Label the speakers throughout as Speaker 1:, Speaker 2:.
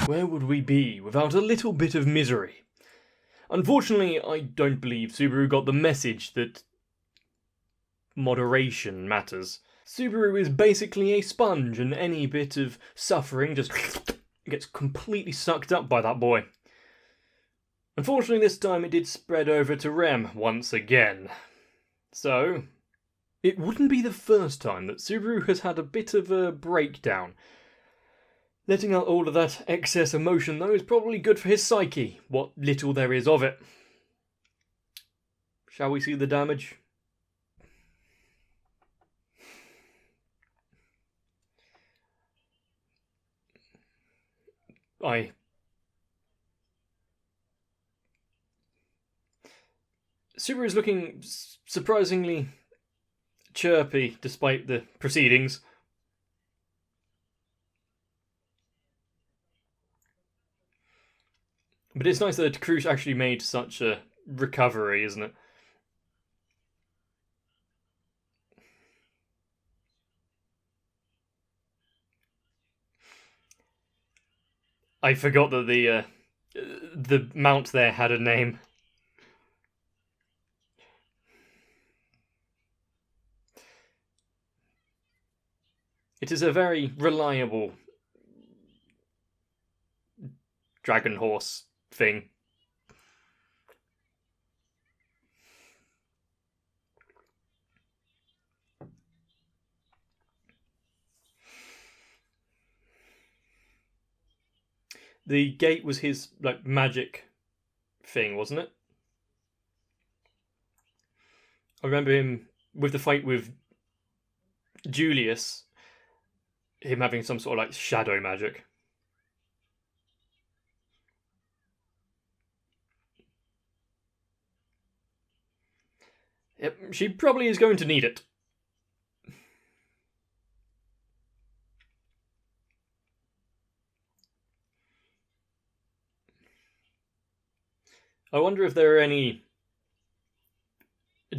Speaker 1: Where would we be without a little bit of misery? Unfortunately, I don't believe Subaru got the message that moderation matters. Subaru is basically a sponge, and any bit of suffering just gets completely sucked up by that boy. Unfortunately, this time it did spread over to Rem once again. So, it wouldn't be the first time that Subaru has had a bit of a breakdown. Letting out all of that excess emotion, though, is probably good for his psyche, what little there is of it. Shall we see the damage? Subaru's looking surprisingly chirpy despite the proceedings. But it's nice that Cruise actually made such a recovery, isn't it? I forgot that the mount there had a name. It is a very reliable dragon horse thing. The gate was his magic thing, wasn't it? I remember him with the fight with Julius, him having some sort of shadow magic. Yep, she probably is going to need it. I wonder if there are any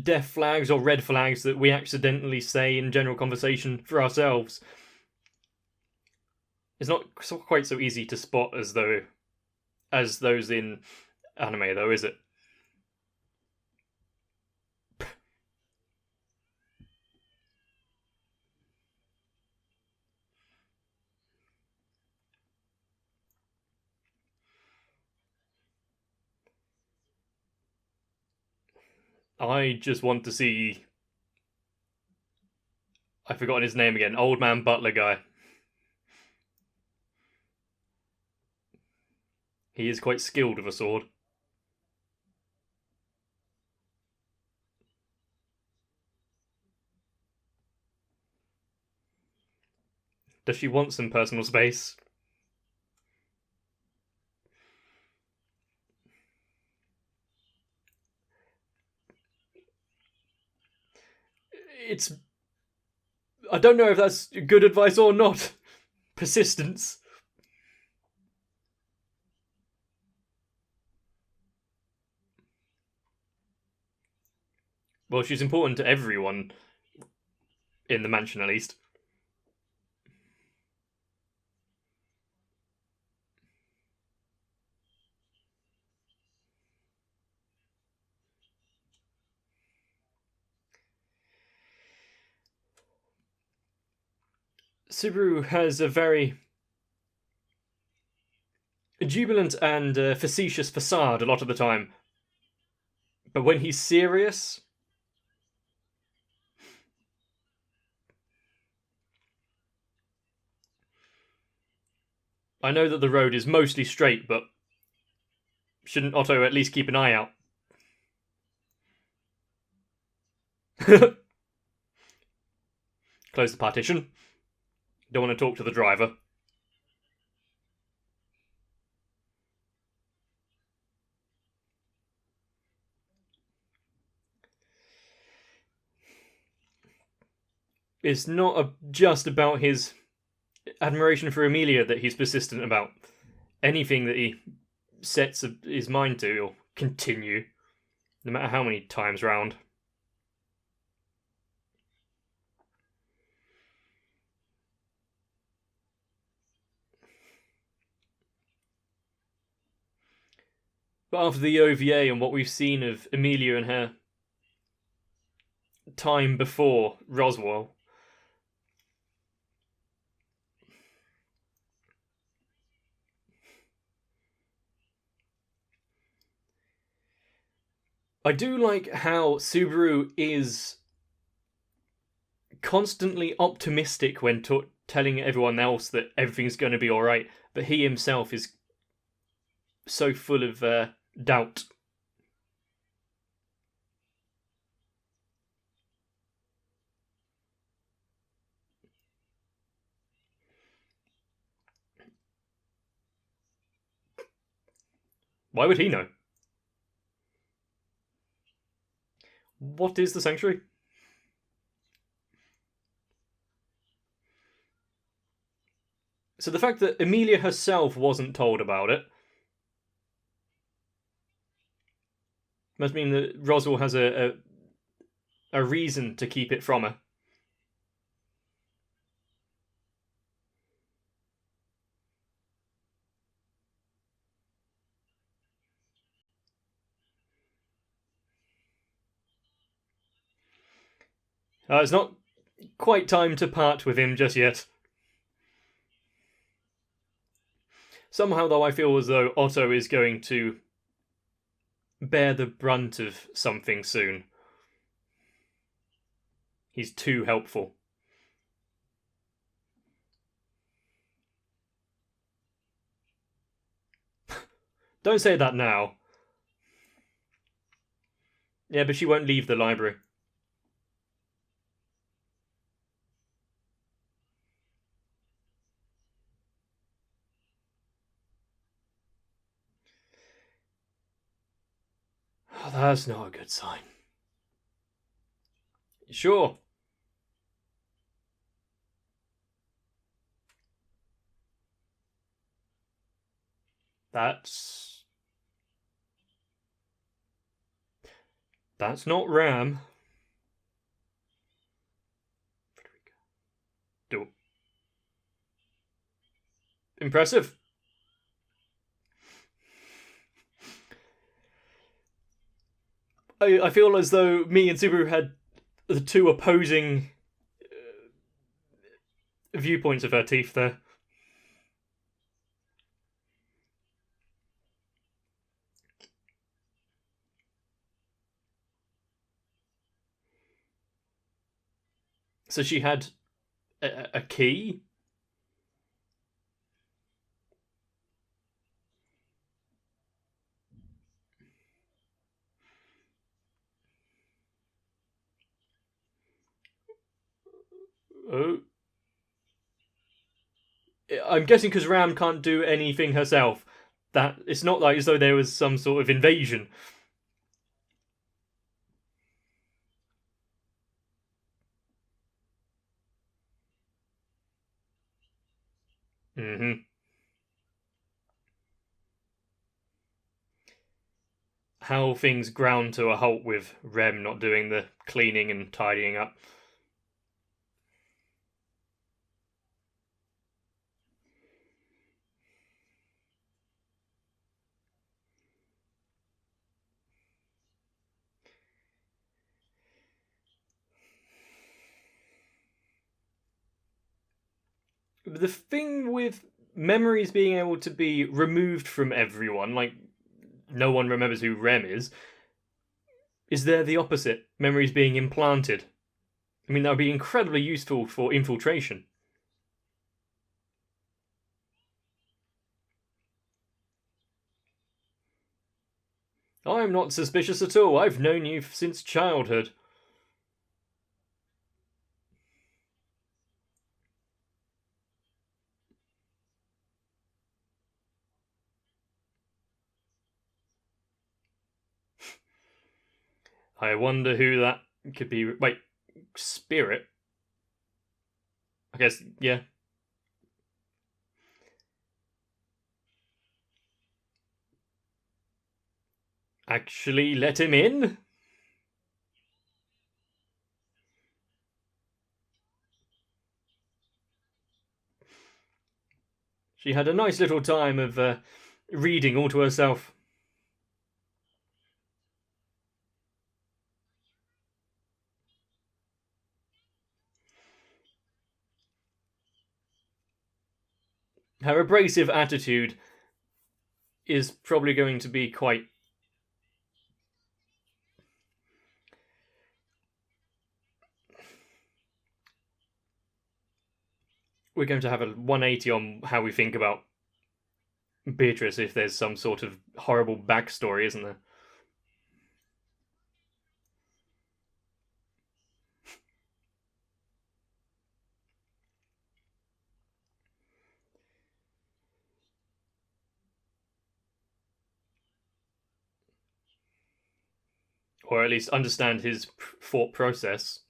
Speaker 1: death flags or red flags that we accidentally say in general conversation for ourselves. It's not quite so easy to spot as those in anime, though, is it? I just want to see... I've forgotten his name again. Old man butler guy. He is quite skilled with a sword. Does she want some personal space? I don't know if that's good advice or not. Persistence. Well, she's important to everyone. In the mansion, at least. Subaru has a very jubilant and facetious facade a lot of the time. But when he's serious... I know that the road is mostly straight, but shouldn't Otto at least keep an eye out? Close the partition. Don't want to talk to the driver. It's not just about his admiration for Amelia that he's persistent about. Anything that he sets his mind to, he'll continue, no matter how many times round. But after the OVA and what we've seen of Emilia and her time before Roswell, I do like how Subaru is constantly optimistic when telling everyone else that everything's going to be alright, but he himself is so full of doubt. Why would he know? What is the sanctuary? So the fact that Emilia herself wasn't told about it must mean that Roswell has a reason to keep it from her. It's not quite time to part with him just yet. Somehow, though, I feel as though Otto is going to bear the brunt of something soon. He's too helpful. Don't say that now. Yeah, but she won't leave the library. Oh, that's not a good sign. Sure. That's not Ram. Do impressive. I feel as though me and Subaru had the two opposing viewpoints of her teeth there. So she had a key. Oh. I'm guessing because Ram can't do anything herself. That it's not like as though there was some sort of invasion. Mm-hmm. How things ground to a halt with Rem not doing the cleaning and tidying up. The thing with memories being able to be removed from everyone, like no one remembers who Rem is there the opposite? Memories being implanted. I mean, that would be incredibly useful for infiltration. I'm not suspicious at all. I've known you since childhood. I wonder who that could be. Wait, Spirit? I guess, yeah. Actually, let him in? She had a nice little time of reading all to herself. Her abrasive attitude is probably going to be quite... We're going to have a 180 on how we think about Beatrice if there's some sort of horrible backstory, isn't there? Or at least understand his thought process.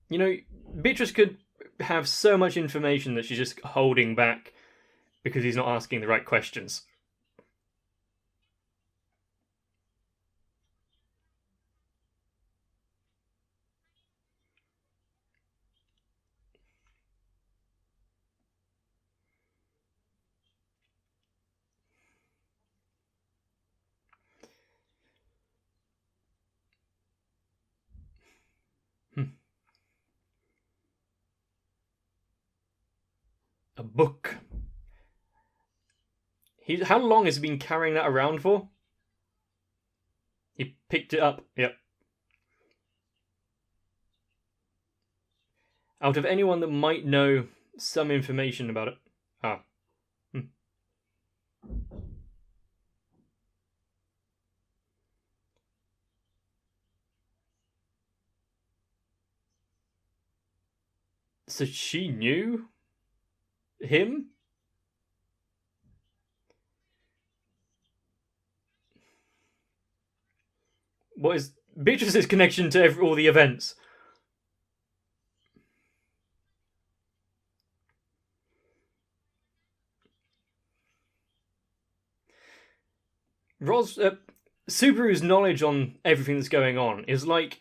Speaker 1: You know, Beatrice could have so much information that she's just holding back because he's not asking the right questions. A book. How long has he been carrying that around for? He picked it up. Yep. Out of anyone that might know some information about it. Ah. So she knew him? What is Beatrice's connection to all the events? Subaru's knowledge on everything that's going on is like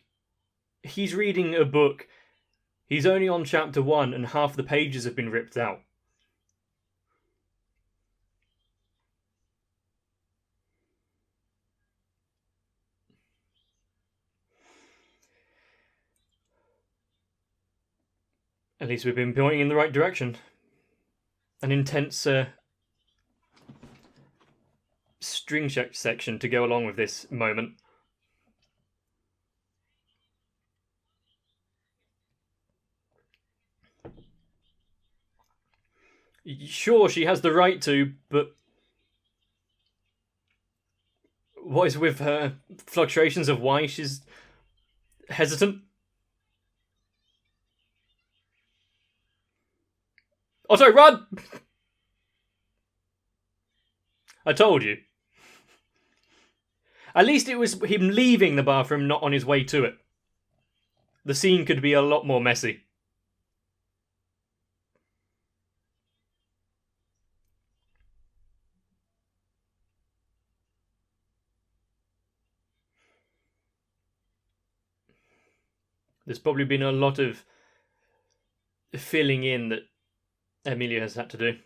Speaker 1: he's reading a book. He's only on chapter 1 and half the pages have been ripped out. At least we've been pointing in the right direction. An intense string section to go along with this moment. Sure, she has the right to, but what is with her fluctuations of why she's hesitant? Otto, run! I told you. At least it was him leaving the bathroom, not on his way to it. The scene could be a lot more messy. There's probably been a lot of filling in that Emilia has had to do.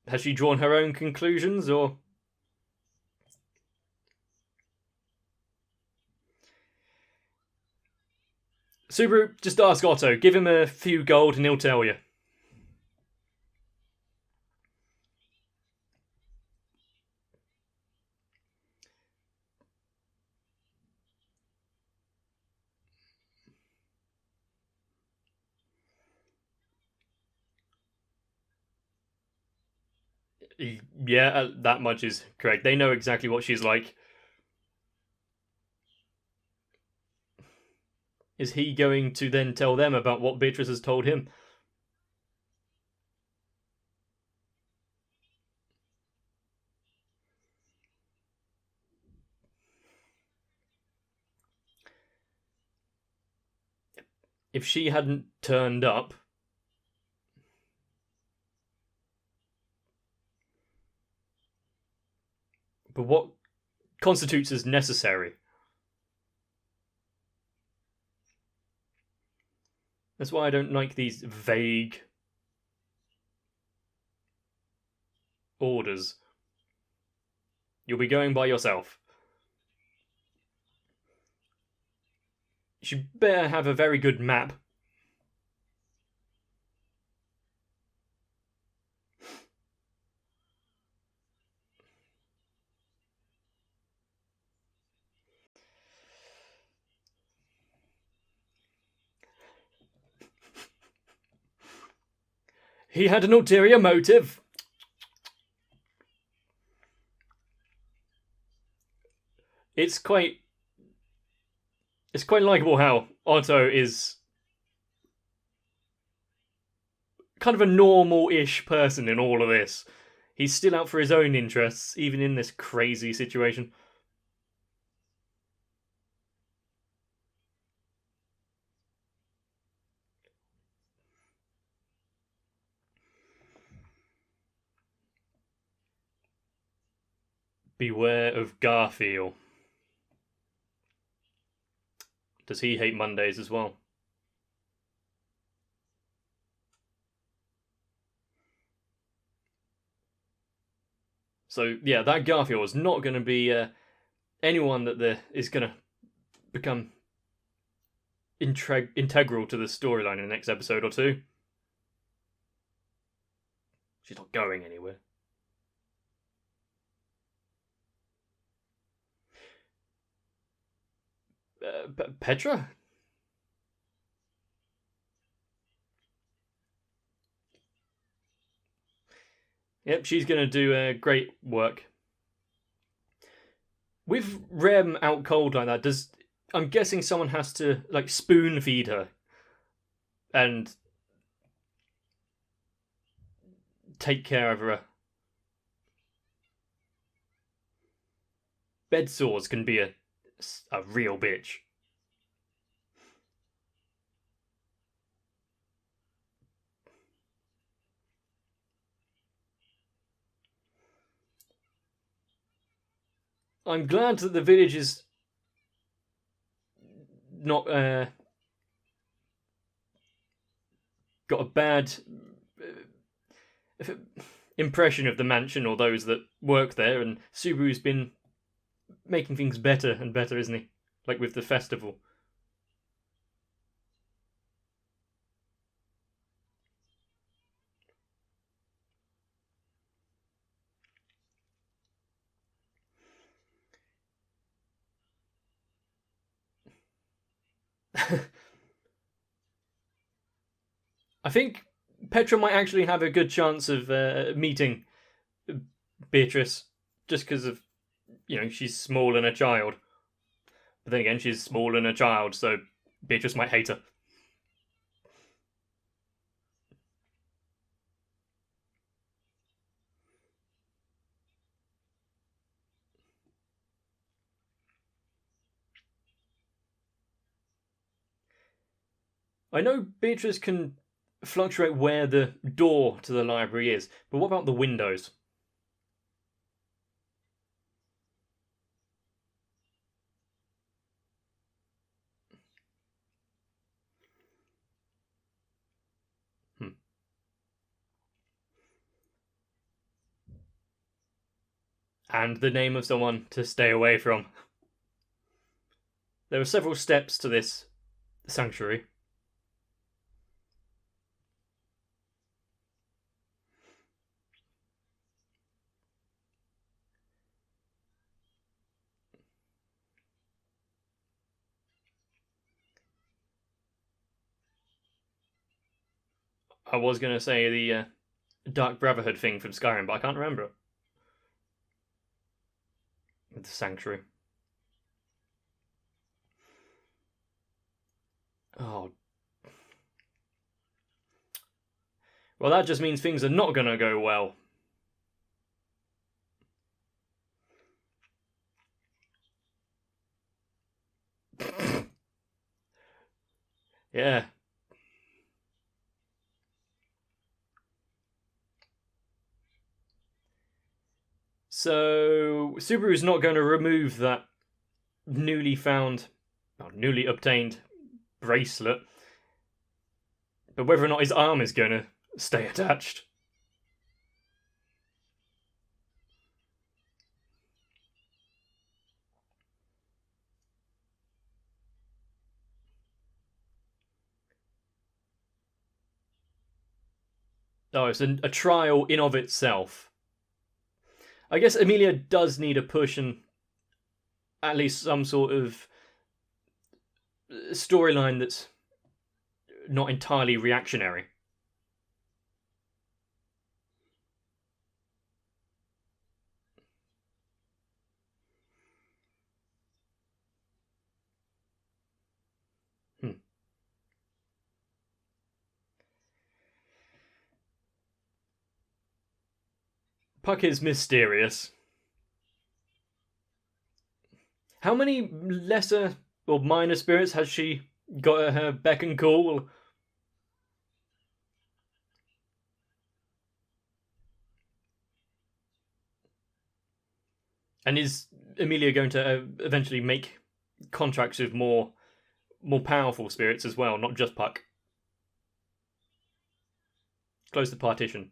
Speaker 1: Has she drawn her own conclusions, or... Subaru, just ask Otto. Give him a few gold and he'll tell you. Yeah, that much is correct. They know exactly what she's like. Is he going to then tell them about what Beatrice has told him? If she hadn't turned up... But what constitutes as necessary? That's why I don't like these vague orders. You'll be going by yourself. You should better have a very good map. He had an ulterior motive. It's quite likable how Otto is kind of a normal-ish person in all of this. He's still out for his own interests, even in this crazy situation. Beware of Garfield. Does he hate Mondays as well? So, yeah, that Garfield is not going to be anyone that is going to become integral to the storyline in the next episode or two. She's not going anywhere. Petra? Yep, she's going to do great work. With Rem out cold like that, I'm guessing someone has to like spoon feed her and take care of her. Bed sores can be a real bitch. I'm glad that the village is not got a bad impression of the mansion or those that work there, and Subaru's been making things better and better, isn't he? Like with the festival. I think Petra might actually have a good chance of meeting Beatrice, just because of, she's small and a child. But then again, she's small and a child, so Beatrice might hate her. I know Beatrice can fluctuate where the door to the library is, but what about the windows? And the name of someone to stay away from. There are several steps to this sanctuary. I was going to say the Dark Brotherhood thing from Skyrim, but I can't remember it. The sanctuary. Oh. Well, that just means things are not going to go well. Yeah. So, Subaru's not going to remove that newly obtained bracelet. But whether or not his arm is going to stay attached. Oh, it's a trial in of itself. I guess Amelia does need a push and at least some sort of storyline that's not entirely reactionary. Puck is mysterious. How many lesser or minor spirits has she got at her beck and call? And is Amelia going to eventually make contracts with more powerful spirits as well, not just Puck? Close the partition.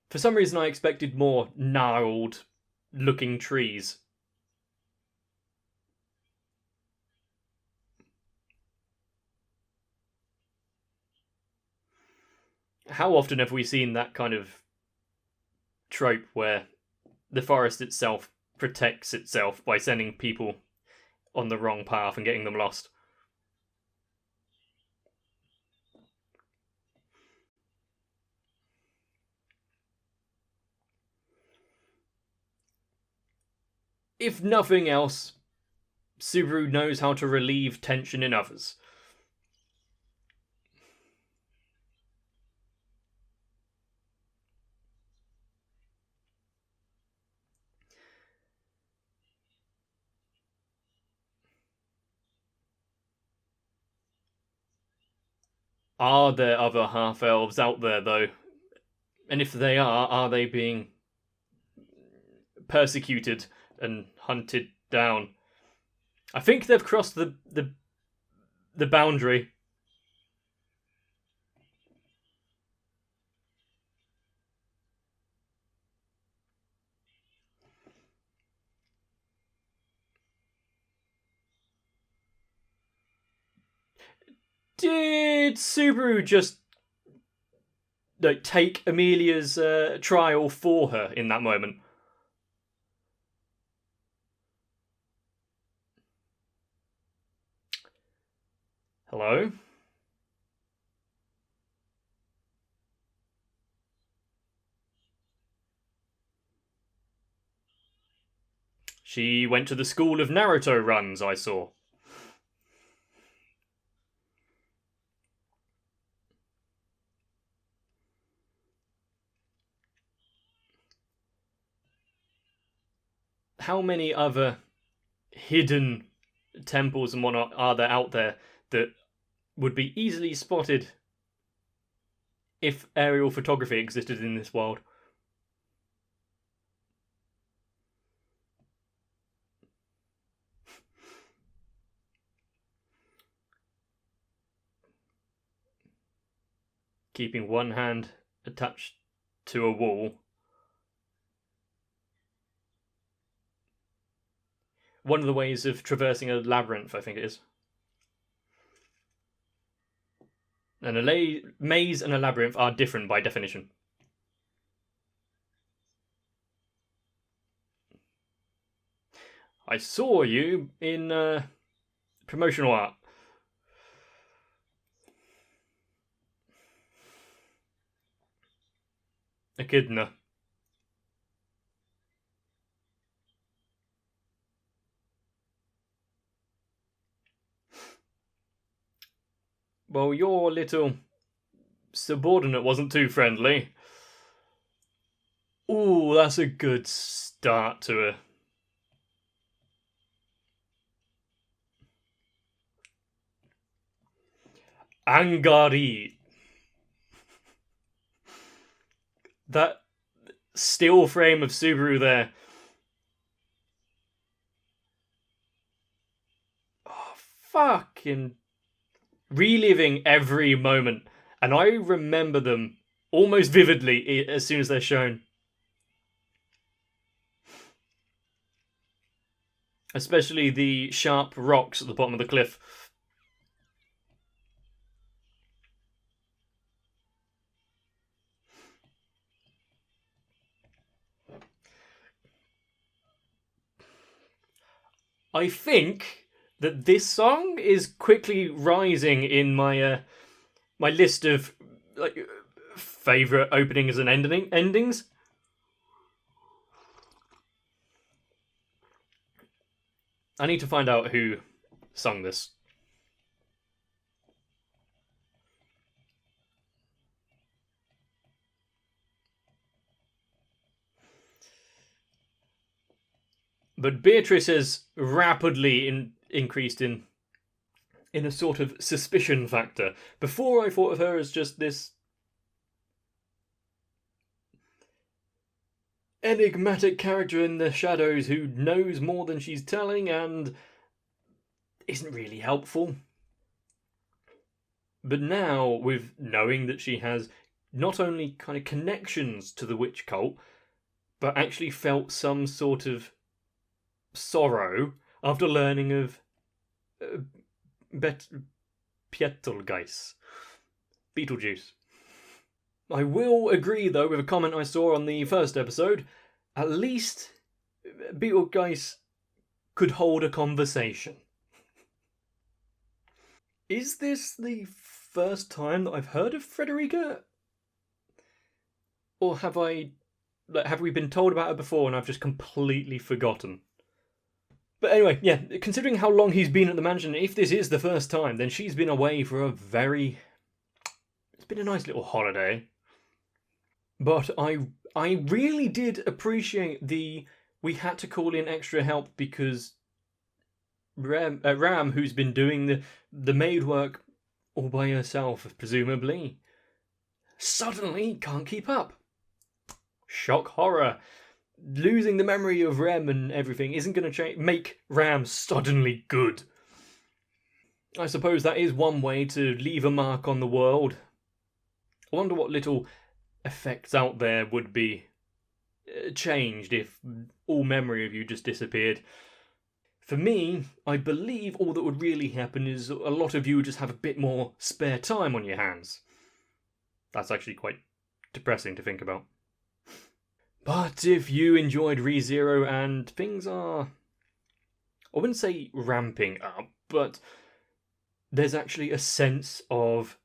Speaker 1: For some reason, I expected more gnarled looking trees. How often have we seen that kind of trope where the forest itself protects itself by sending people on the wrong path and getting them lost? If nothing else, Subaru knows how to relieve tension in others. Are there other half-elves out there, though? And if they are they being persecuted and hunted down? I think they've crossed the boundary. Did Subaru just take Amelia's trial for her in that moment? Hello? She went to the school of Naruto runs, I saw. How many other hidden temples and whatnot are there out there that would be easily spotted if aerial photography existed in this world? Keeping one hand attached to a wall. One of the ways of traversing a labyrinth, I think it is. And a maze and a labyrinth are different by definition. I saw you in promotional art. Echidna. Well, your little subordinate wasn't too friendly. Ooh, that's a good start to a... Angari. That still frame of Subaru there. fucking reliving every moment, and I remember them almost vividly as soon as they're shown. Especially the sharp rocks at the bottom of the cliff. I think that this song is quickly rising in my my list of favorite openings and endings. I need to find out who sung this. But Beatrice has rapidly increased in a sort of suspicion factor. Before I thought of her as just this enigmatic character in the shadows who knows more than she's telling and isn't really helpful. But now, with knowing that she has not only kind of connections to the witch cult, but actually felt some sort of sorrow after learning of Betelgeuse. I will agree, though, with a comment I saw on the first episode. At least Betelgeuse could hold a conversation. Is this the first time that I've heard of Frederica? Or have we been told about her before and I've just completely forgotten? But anyway, yeah, considering how long he's been at the mansion, if this is the first time, then she's been away for it's been a nice little holiday. But I really did appreciate we had to call in extra help because Ram, who's been doing the maid work all by herself, presumably, suddenly can't keep up. Shock horror. Losing the memory of Rem and everything isn't going to make Ram suddenly good. I suppose that is one way to leave a mark on the world. I wonder what little effects out there would be changed if all memory of you just disappeared. For me, I believe all that would really happen is a lot of you would just have a bit more spare time on your hands. That's actually quite depressing to think about. But if you enjoyed ReZero and things are, I wouldn't say ramping up, but there's actually a sense of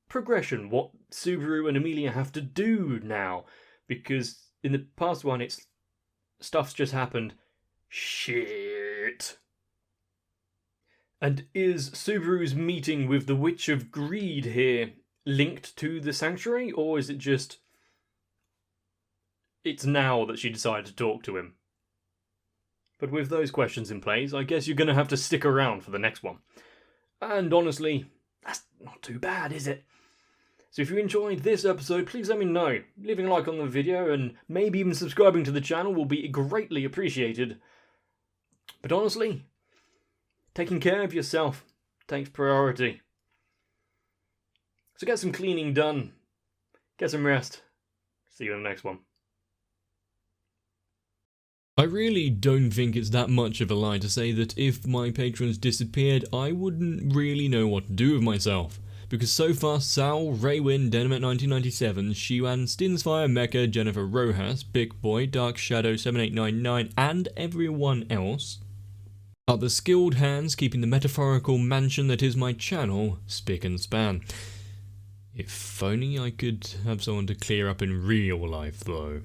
Speaker 1: progression, what Subaru and Amelia have to do now. Because in the past one, stuff's just happened. Shit. And is Subaru's meeting with the Witch of Greed here linked to the Sanctuary, or is it just it's now that she decided to talk to him? But with those questions in place, I guess you're going to have to stick around for the next one. And honestly, that's not too bad, is it? So if you enjoyed this episode, please let me know. Leaving a like on the video and maybe even subscribing to the channel will be greatly appreciated. But honestly, taking care of yourself takes priority. So get some cleaning done. Get some rest. See you in the next one. I really don't think it's that much of a lie to say that if my patrons disappeared, I wouldn't really know what to do with myself. Because so far, Sal, Raywin, Denamet1997, Shiwan, Stinsfire, Mecha, Jennifer Rojas, Big Boy, Dark Shadow 7899, and everyone else are the skilled hands keeping the metaphorical mansion that is my channel spick and span. If only I could have someone to clear up in real life, though.